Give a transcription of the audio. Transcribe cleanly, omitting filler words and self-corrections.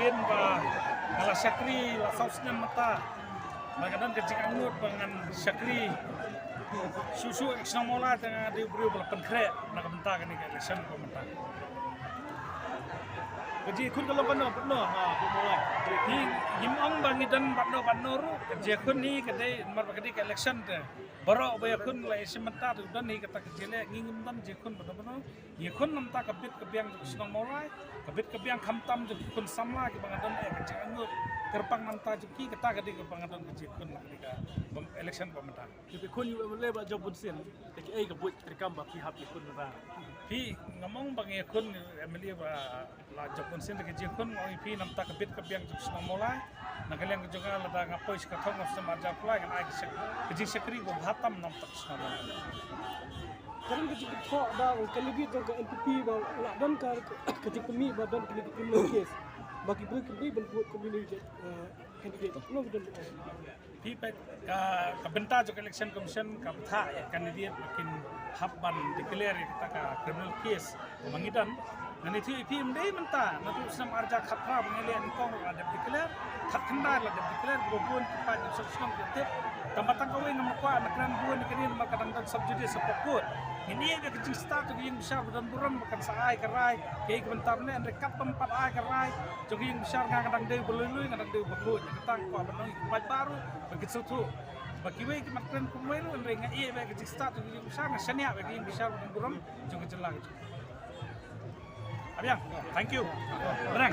kejadian kalau Syakri la sausnya mata magadan kecik angut dengan Syakri susu eksnamola tengah diberi belapan krek nak bentar kan ke election pemerintah. Kerja kun kalau penuh mulai. Ni gimong bangidan batno ru kerja kun ni kedai mar kedai ke election te. Baru bayar kun lai sementara tu dan ni kata kecilnya ngingin dan jekun benar-benar. Ia kun nampak kebit kebiang senang mulai, kebit kebiang kamtam jekun samla ke bangadan kecil angut. Terpang nampak juki kata kedai ke bangadan kecil kun lah ketika election pemerintah. Tapi kun juga boleh baca bunsin. Tapi kebut rekam baki happy kun benar. Pi ngomong bang kun Emily la jepun sin ke jekun ngai pi nampak kebit kebiang senang mulai. Nagaliang juga lada ngapoy sa katong of sa marja pula kan ay kejing sekri ko hatam nam tak sama. Karena ketika thok dah kaligi tu ke NPP dah ladan kar ketika kami badan kini criminal case bagi beri kami bentuk community candidate no betul. Pi ka benta jo election commission ka tha candidate makin habban declare kita ka criminal case mangidan ngani thu pi mdei menta natu sam arja khatra ngelian kong ada declare khat khandar la declare gobun pa jo sosnom tip tambatan kawin nama kwa nakran buan kini nama kadang dan subjudi sepokut ini ada kecil start yang besar dan buram makan saai kerai kayak bentar ni rekat tempat ai kerai jadi yang besar kadang dia belului kadang dia bekut kita kwa benang baik baru begitu tu bagi we makran kumai lu ngai ngai be kecil start yang besar ngasanya bagi yang besar dan buram juga jelas Abiang, thank you. Berang.